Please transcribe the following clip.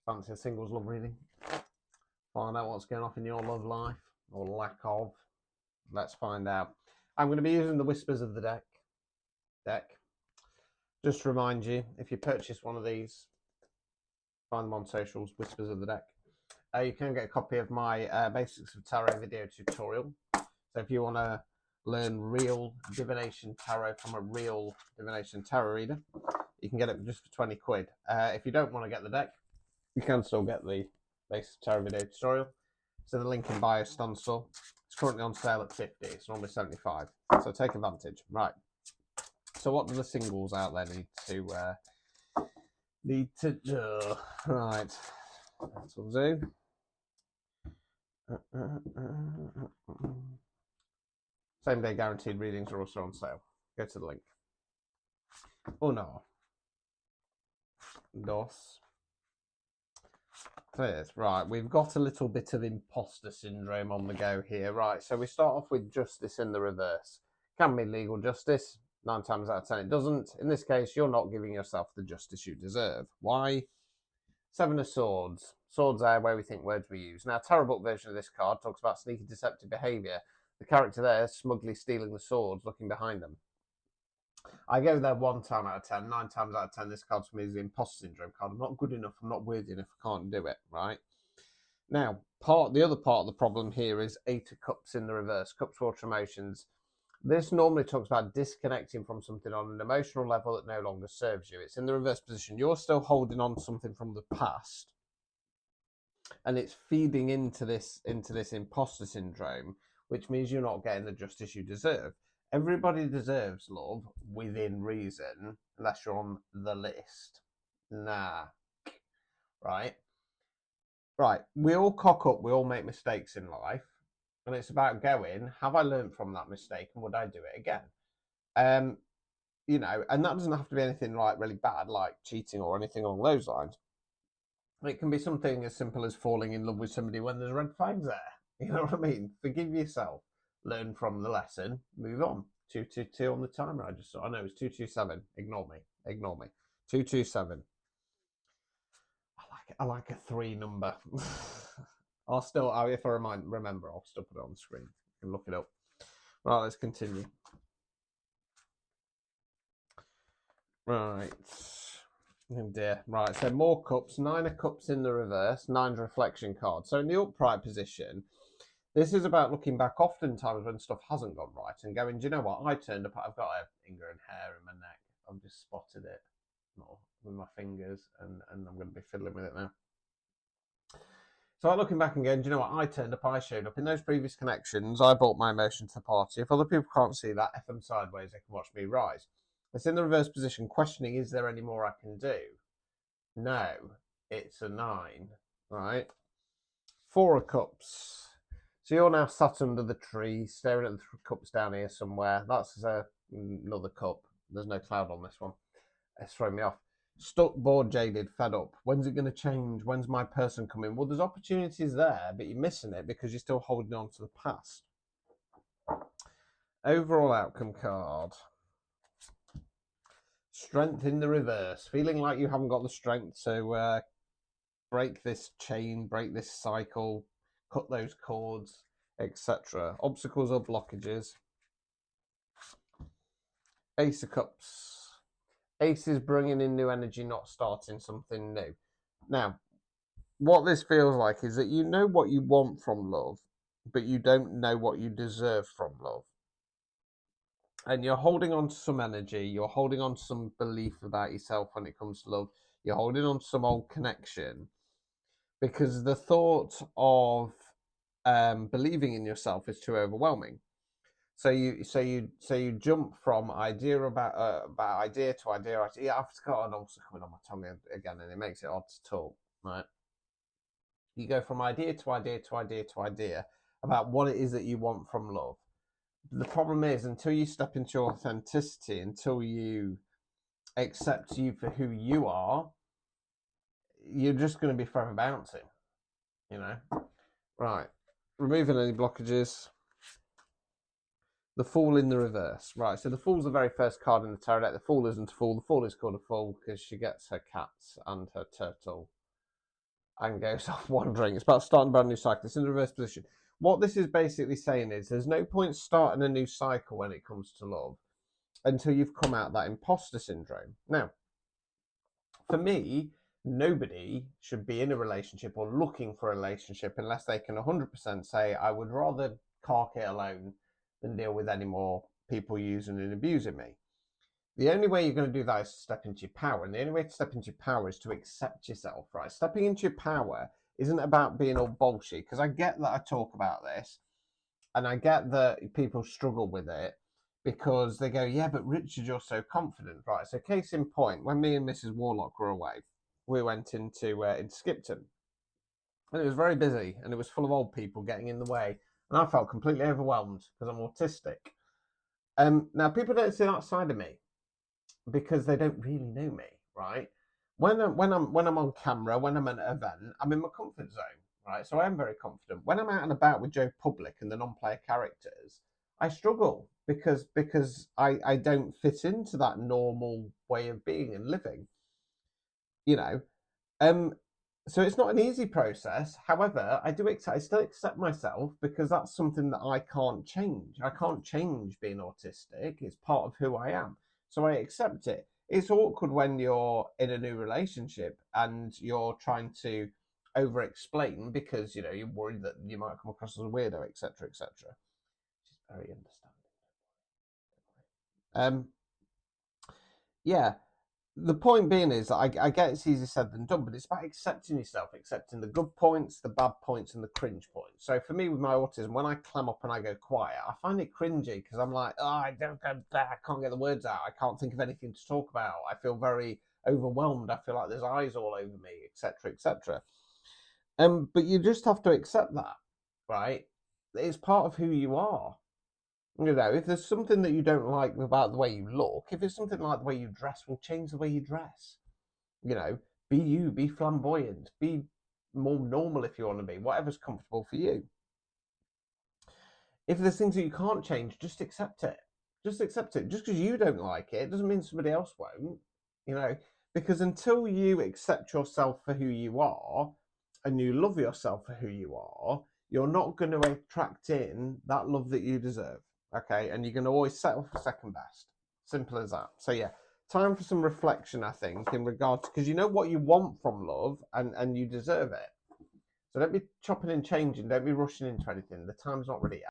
Fancy a singles love reading? Find out what's going on in your love life, or lack of. Let's find out. I'm going to be using the Whispers of the deck. Just to remind you, if you purchase one of these, find them on socials, Whispers of the Deck. You can get a copy of my Basics of Tarot video tutorial. So if you want to learn real divination tarot from a real divination tarot reader, you can get it just for 20 quid. If you don't want to get the deck, you can still get the Basics of Tarot video tutorial. So the link in bio stands for. It's currently on sale at 50. It's normally 75. So take advantage. Right. So what do the singles out there need to do? Right. That's what we'll do. Same day guaranteed readings are also on sale. Go to the link. Uno. Dos. Right, we've got a little bit of imposter syndrome on the go here. Right, so we start off with justice in the reverse. Can be legal justice. 9 times out of 10 it doesn't. In this case, you're not giving yourself the justice you deserve. Why? 7 of Swords. Swords are where we think words we use. Now, Tarot book version of this card talks about sneaky deceptive behaviour. The character there is smugly stealing the swords, looking behind them. I go there 1 time out of 10. 9 times out of 10, this card for me is the imposter syndrome card. I'm not good enough. I'm not worthy enough. I can't do it, right? Now, the other part of the problem here is 8 of Cups in the reverse. Cups, water, emotions. This normally talks about disconnecting from something on an emotional level that no longer serves you. It's in the reverse position. You're still holding on to something from the past, and it's feeding into this imposter syndrome, which means you're not getting the justice you deserve. Everybody deserves love within reason, unless you're on the list. Nah. Right? Right. We all cock up. We all make mistakes in life. And it's about going, have I learned from that mistake and would I do it again? You know, and that doesn't have to be anything like really bad, like cheating or anything along those lines. It can be something as simple as falling in love with somebody when there's red flags there. You know what I mean? Forgive yourself. Learn from the lesson. Move on. 222 on the timer. I just saw. I know it's 227. Ignore me. 227. I like a 3 number. I'll still, if I remember, I'll still put it on the screen. You can look it up. Right, let's continue. Right. Oh dear. Right, so more cups. 9 of Cups in the reverse. 9's reflection card. So in the upright position, this is about looking back oftentimes when stuff hasn't gone right and going, do you know what? I turned up, I've got a finger and hair in my neck. I've just spotted it with my fingers, and I'm going to be fiddling with it now. So I'm looking back and going, do you know what? I turned up, I showed up. In those previous connections, I brought my emotion to the party. If other people can't see that, F them sideways, they can watch me rise. It's in the reverse position, questioning, is there any more I can do? No, it's a 9, right? 4 of Cups. So you're now sat under the tree, staring at the cups down here somewhere. That's another cup. There's no cloud on this one. It's throwing me off. Stuck, bored, jaded, fed up. When's it going to change? When's my person coming? Well, there's opportunities there, but you're missing it because you're still holding on to the past. Overall outcome card. Strength in the reverse. Feeling like you haven't got the strength to break this chain, break this cycle, cut those cords, etc. Obstacles or blockages. Ace of Cups. Ace is bringing in new energy, not starting something new. Now, what this feels like is that you know what you want from love, but you don't know what you deserve from love. And you're holding on to some energy, you're holding on to some belief about yourself when it comes to love, you're holding on to some old connection, because the thought of believing in yourself is too overwhelming. So you jump from idea about idea to idea. Yeah, I've got an ulcer coming on my tongue again, and it makes it hard to talk. Right? You go from idea to idea to idea to idea about what it is that you want from love. The problem is, until you step into your authenticity, until you accept you for who you are, you're just going to be forever bouncing. You know, right? Removing any blockages. The Fool in the reverse. Right, so the Fool's the very first card in the tarot deck. The Fool isn't a fool. The Fool is called a fool because she gets her cats and her turtle and goes off wandering. It's about starting a brand new cycle. It's in the reverse position. What this is basically saying is there's no point starting a new cycle when it comes to love until you've come out of that imposter syndrome. Now, for me, nobody should be in a relationship or looking for a relationship unless they can 100% say, I would rather cark it alone than deal with any more people using and abusing me. The only way you're going to do that is to step into your power. And the only way to step into your power is to accept yourself, right? Stepping into your power isn't about being all bullshit, because I get that I talk about this and I get that people struggle with it because they go, yeah, but Richard, you're so confident, right? So case in point, when me and Mrs. Warlock were away, we went into Skipton, and it was very busy and it was full of old people getting in the way, and I felt completely overwhelmed because I'm autistic. Now people don't see that side of me because they don't really know me, right? When I'm on camera, when I'm at an event, I'm in my comfort zone, right? So I am very confident. When I'm out and about with Joe Public and the non-player characters, I struggle because I don't fit into that normal way of being and living, you know. So it's not an easy process. However, I still accept myself because that's something that I can't change. I can't change being autistic. It's part of who I am. So I accept it. It's awkward when you're in a new relationship and you're trying to over explain because you're worried that you might come across as a weirdo, etc., etc. Which is very understanding. Yeah. The point being is that I get it's easier said than done, but it's about accepting yourself, accepting the good points, the bad points, and the cringe points. So for me, with my autism, when I clam up and I go quiet, I find it cringy because I'm like, oh, I can't get the words out. I can't think of anything to talk about. I feel very overwhelmed. I feel like there's eyes all over me, etc., etc. But you just have to accept that, right? It's part of who you are. If there's something that you don't like about the way you look, if it's something like the way you dress, well, change the way you dress. Be you, be flamboyant, be more normal if you want to be, whatever's comfortable for you. If there's things that you can't change, just accept it. Just accept it. Just because you don't like it doesn't mean somebody else won't, because until you accept yourself for who you are and you love yourself for who you are, you're not going to attract in that love that you deserve. Okay, and you're going to always settle for second best. Simple as that. So yeah, time for some reflection, I think, in regard to, because you know what you want from love and you deserve it. So don't be chopping and changing. Don't be rushing into anything. The time's not ready yet.